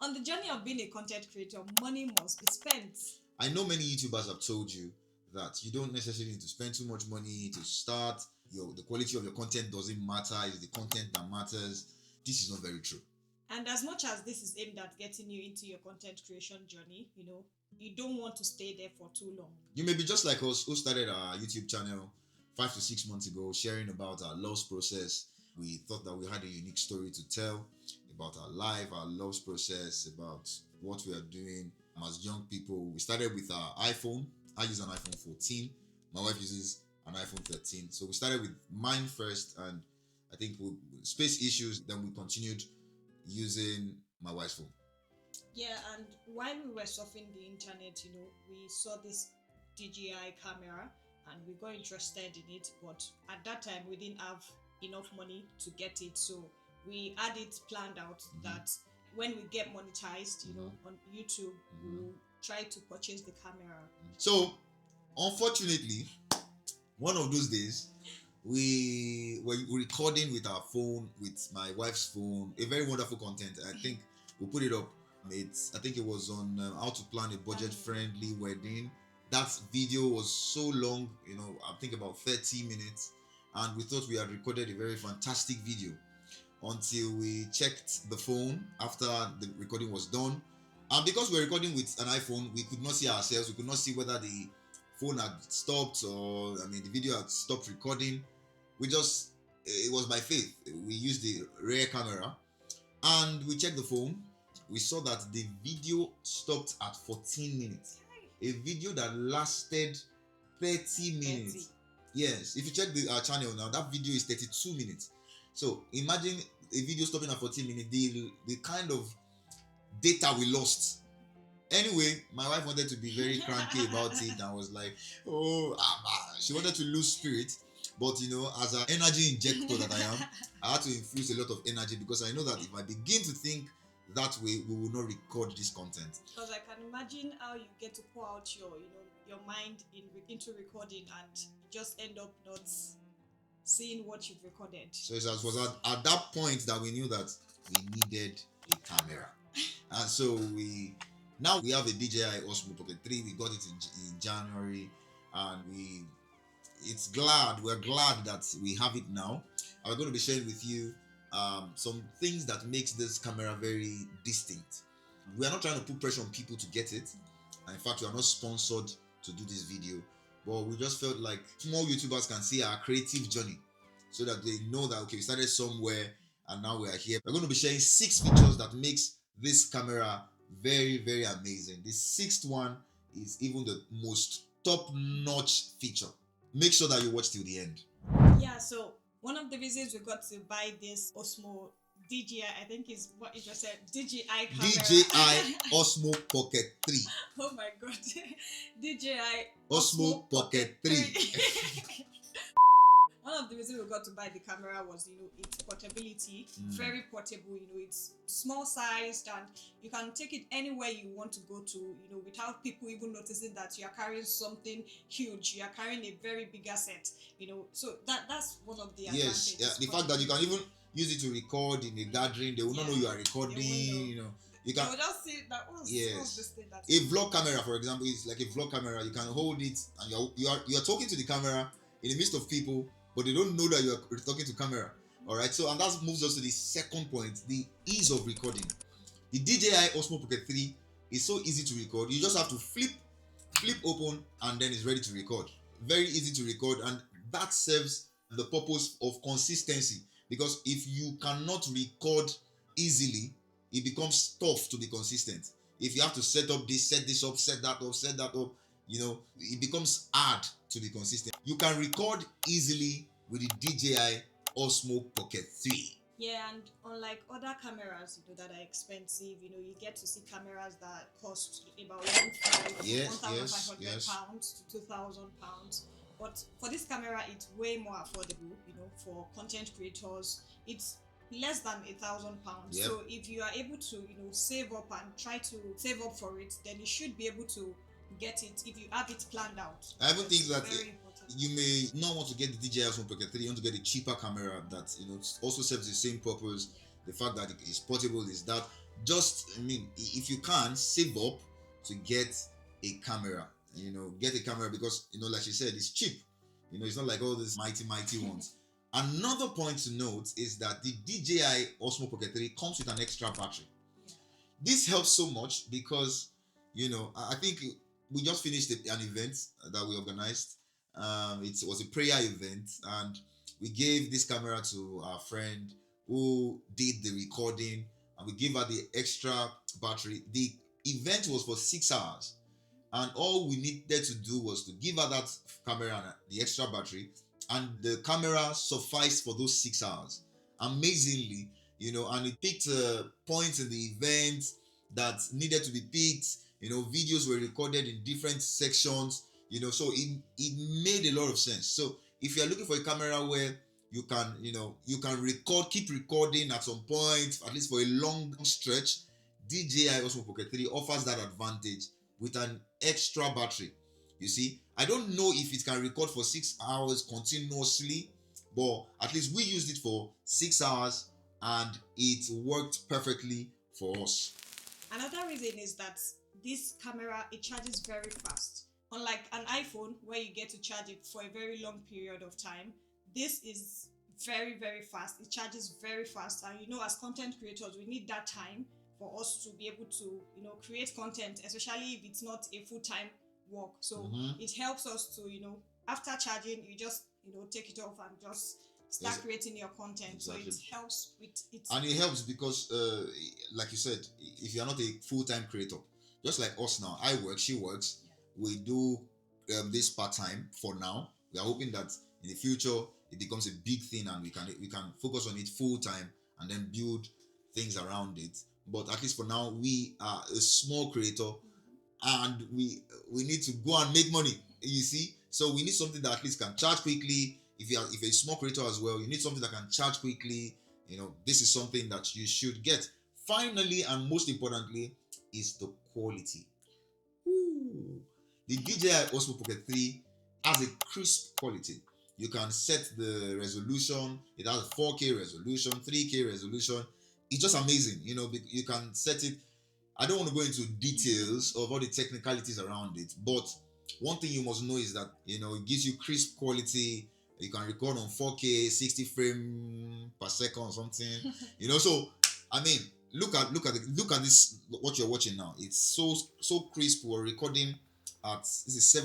On the journey of being a content creator, money must be spent. I know many YouTubers have told you that you don't necessarily need to spend too much money to start. The quality of your content doesn't matter, it's the content that matters. This is not very true. And as much as this is aimed at getting you into your content creation journey, you don't want to stay there for too long. You may be just like us who started our YouTube channel 5 to 6 months ago, sharing about our loves process. We thought that we had a unique story to tell about our life, our loves process, about what we are doing as young people. We started with our iPhone. I use an iPhone 14. My wife uses an iPhone 13. So we started with mine first, and I think with space issues, then we continued using my wife's phone. Yeah, and while we were surfing the internet, we saw this DJI camera and we got interested in it, but at that time we didn't have enough money to get it, so we had it planned out that when we get monetized, on YouTube, we'll try to purchase the camera. So, unfortunately, one of those days, we were recording with our phone, with my wife's phone, a very wonderful content. I think we'll put it up. I think it was on how to plan a budget-friendly wedding. That video was so long, I think about 30 minutes, and we thought we had recorded a very fantastic video until we checked the phone after the recording was done. And because we're recording with an iPhone, we could not see ourselves. We could not see whether the phone had stopped or, the video had stopped recording. It was by faith. We used the rear camera and we checked the phone. We saw that the video stopped at 14 minutes. A video that lasted 30 minutes. 30. Yes, if you check our channel now, that video is 32 minutes. So imagine a video stopping at 14 minutes, the kind of data we lost. Anyway, my wife wanted to be very cranky about it and was like, she wanted to lose spirit. But as an energy injector that I am, I had to infuse a lot of energy, because I know that if I begin to think that way, we will not record this content. Because I can imagine how you get to pour out your mind into recording and just end up not seeing what you've recorded. So it was at that point that we knew that we needed a camera. And so we have a DJI Osmo Pocket 3. We got it in January, and we're glad that we have it now. I'm going to be sharing with you some things that makes this camera very distinct. We are not trying to put pressure on people to get it. And in fact, we are not sponsored to do this video, but we just felt like small YouTubers can see our creative journey, so that they know that, okay, we started somewhere and now we are here. We're going to be sharing 6 features that makes this camera very, very amazing. The 6th one is even the most top-notch feature. Make sure that you watch till the end. Yeah, so one of the reasons we got to buy this Osmo DJI, I think is what you just said, DJI camera. DJI Osmo Pocket 3. Oh my god. DJI Osmo Pocket 3. One of the reasons we got to buy the camera was, its portability. Very portable, it's small sized, and you can take it anywhere you want to go to, without people even noticing that you are carrying something huge. You are carrying a very big asset, so that's one of the advantages. Yes, the fact that you can even use it to record in a gathering, they will not know you are recording, You can just see that. Yes. This thing a vlog camera, for example, is like a vlog camera. You can hold it and you are talking to the camera in the midst of people, but they don't know that you are talking to camera. All right. So, and that moves us to the second point: the ease of recording. The DJI Osmo Pocket 3 is so easy to record. You just have to flip open, and then it's ready to record. Very easy to record, and that serves the purpose of consistency. Because if you cannot record easily, it becomes tough to be consistent. If you have to set this up, set that up, it becomes hard to be consistent. You can record easily with the DJI Osmo Pocket 3. Yeah, and unlike other cameras, that are expensive, you get to see cameras that cost about £1,500 pounds to £2,000. But for this camera, it's way more affordable, for content creators. It's less than £1,000. Yep. So if you are able to, save up and try to save up for it, then you should be able to get it if you have it planned out. I even think that important. You may not want to get the DJI Osmo Pocket 3. You want to get a cheaper camera that also serves the same purpose. The fact that it is portable is that, just, I mean, if you can save up to get a camera, get a camera because, like you said, it's cheap. It's not like all these mighty ones. Another point to note is that the DJI Osmo Pocket 3 comes with an extra battery. This helps so much because, I think we just finished an event that we organized. It was a prayer event, and we gave this camera to our friend who did the recording, and we gave her the extra battery. The event was for 6 hours, and all we needed to do was to give her that camera and the extra battery, and the camera sufficed for those 6 hours amazingly. And it picked points in the event that needed to be picked. Videos were recorded in different sections, so it made a lot of sense. So if you are looking for a camera where you can keep recording at some point, at least for a long stretch, DJI Osmo Pocket 3 offers that advantage with an extra battery. You see, I don't know if it can record for 6 hours continuously, but at least we used it for 6 hours and it worked perfectly for us. Another reason is that this camera, it charges very fast. Unlike an iPhone where you get to charge it for a very long period of time, this is very, very fast. It charges very fast. And as content creators, we need that time for us to be able to, create content, especially if it's not a full-time work. So it helps us to, after charging, you just, take it off and just start creating your content. Exactly. So it helps with it. And it helps because, like you said, if you're not a full-time creator, just like us now, I work, she works, we do this part-time for now. We are hoping that in the future it becomes a big thing and we can focus on it full-time and then build things around it. But at least for now, we are a small creator and we need to go and make money, you see. So we need something that at least can charge quickly. If you're a small creator as well, you need something that can charge quickly. This is something that you should get. Finally, and most importantly, is the quality. Ooh. The DJI Osmo Pocket 3 has a crisp quality. You can set the resolution. It has a 4K resolution, 3K resolution. It's just amazing. You can set it. I don't want to go into details of all the technicalities around it, but one thing you must know is that it gives you crisp quality. You can record on 4K, 60 frames per second or something. So I mean, look at this. What you're watching now, it's so crisp. We're recording at this is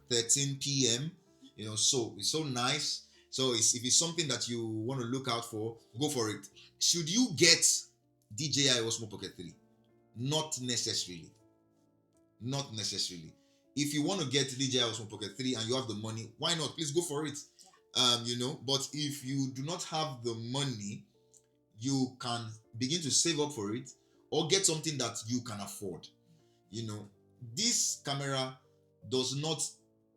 7:13 p.m. So it's so nice. So if it's something that you want to look out for, go for it. Should you get DJI Osmo Pocket 3? Not necessarily. Not necessarily. If you want to get DJI Osmo Pocket 3 and you have the money, why not? Please go for it. But if you do not have the money, you can begin to save up for it or get something that you can afford. This camera does not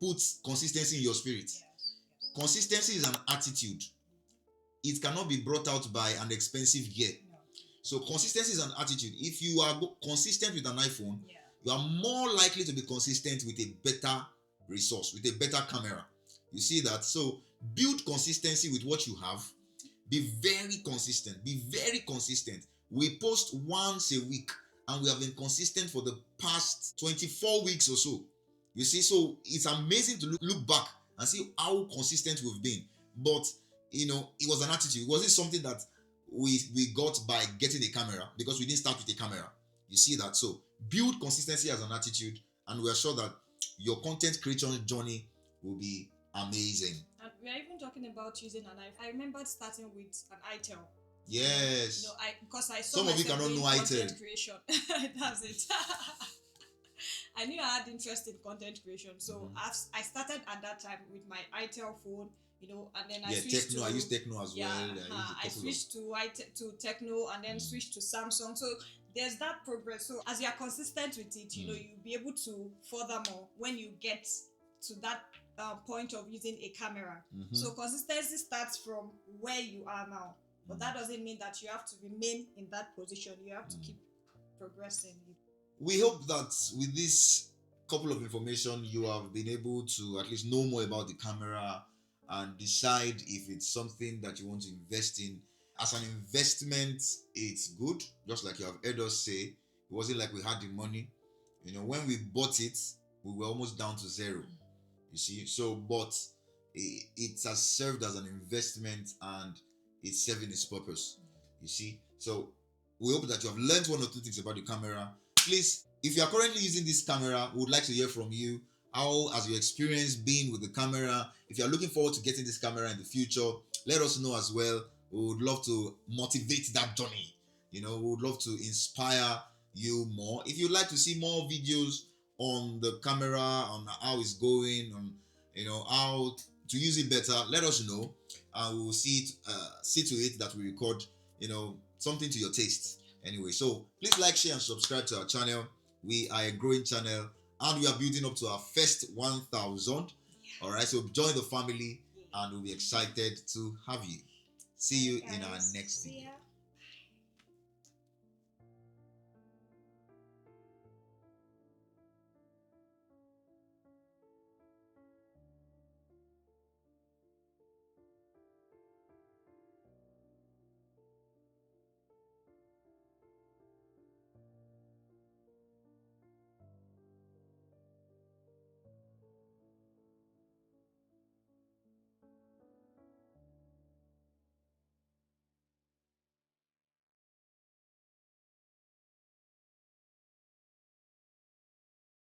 put consistency in your spirit. Consistency is an attitude. It cannot be brought out by an expensive gear. So consistency is an attitude. If you are consistent with an iPhone, you are more likely to be consistent with a better resource, with a better camera. You see that? So build consistency with what you have. Be very consistent. Be very consistent. We post once a week and we have been consistent for the past 24 weeks or so. You see, so it's amazing to look back and see how consistent we've been. But, it was an attitude. It wasn't something that we got by getting a camera, because we didn't start with a camera. You see that? So build consistency as an attitude, and we are sure that your content creation journey will be amazing. And we are even talking about using an iPhone. I remember starting with an iTel. Yes. Because I saw some of you cannot know content creation. That's it. I knew I had interest in content creation, so I started at that time with my iTel phone. And then I switched Techno. I use Techno as well. I switched to Techno and then switched to Samsung. So there's that progress. So as you are consistent with it, you'll be able to furthermore when you get to that point of using a camera. So consistency starts from where you are now, but that doesn't mean that you have to remain in that position. You have to keep progressing. We hope that with this couple of information, you have been able to at least know more about the camera and decide if it's something that you want to invest in. As an investment, it's good. Just like you have heard us say, it wasn't like we had the money. When we bought it, we were almost down to zero. You see, so but it has served as an investment and it's serving its purpose. You see, so we hope that you have learned one or two things about the camera. Please, if you are currently using this camera, we would like to hear from you. How has your experience been with the camera? If you are looking forward to getting this camera in the future, let us know as well. We would love to motivate that journey. We would love to inspire you more. If you'd like to see more videos on the camera, on how it's going, on how to use it better, let us know, and we will see to it that we record something to your taste. Anyway, so please like, share, and subscribe to our channel. We are a growing channel, and we are building up to our first 1,000. All right, so join the family, and we'll be excited to have you. See you in our next video.